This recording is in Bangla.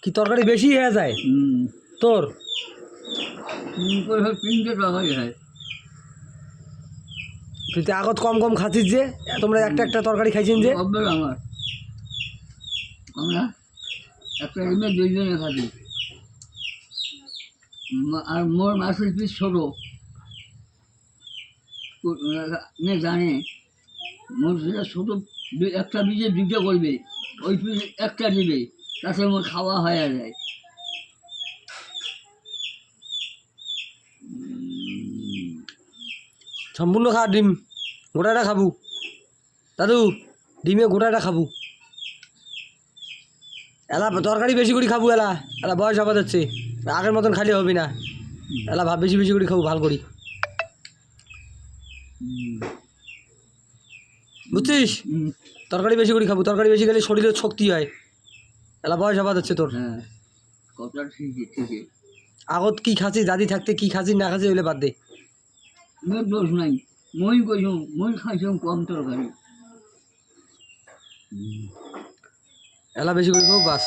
কি তরকারি বেশি হয়ে যায় তোর? 3টে তরকারি হয়। তুই তো আগত কম কম খাচ্ছিস যে, তোমরা একটা একটা তরকারি খাইছেন যে। অভ্যাস আমার, আমরা একটা রুমে 2 জনে খাচ্ছি। আর মোর মাছের পিস ছোটো, জানে মোর যেটা ছোটো একটা বীজে 2টা করবে, ওই পিস একটা দিবে, তাতে মোর খাওয়া হয়ে যায়। সম্পূর্ণ খা ডিম, গোটাটা খাবো দাদু, ডিমে গোটাটা খাবো। এলা তরকারি বেশি করে খাবো, এলা এলা বয়স হবা যাচ্ছে, আগের মতন খালি হবি না। এলা ভাব বেশি বেশি করে খাবো, ভাল করি, বুঝছিস? তরকারি বেশি করে খাবো, তরকারি বেশি খেলে শরীরের শক্তি হয়। এলা বয়স হবা যাচ্ছে তোর। হ্যাঁ, কথা ঠিকই ঠিকই। আগত কি খাচ্ছিস, দাদি থাকতে কি খাচ্ছিস না খাচ্ছিস ওইলে বাদ দে। মোর দোষ নাই, মই কইছো মই খাইছো কম তরকারি। এলা বেশি করে খাবো, বাস।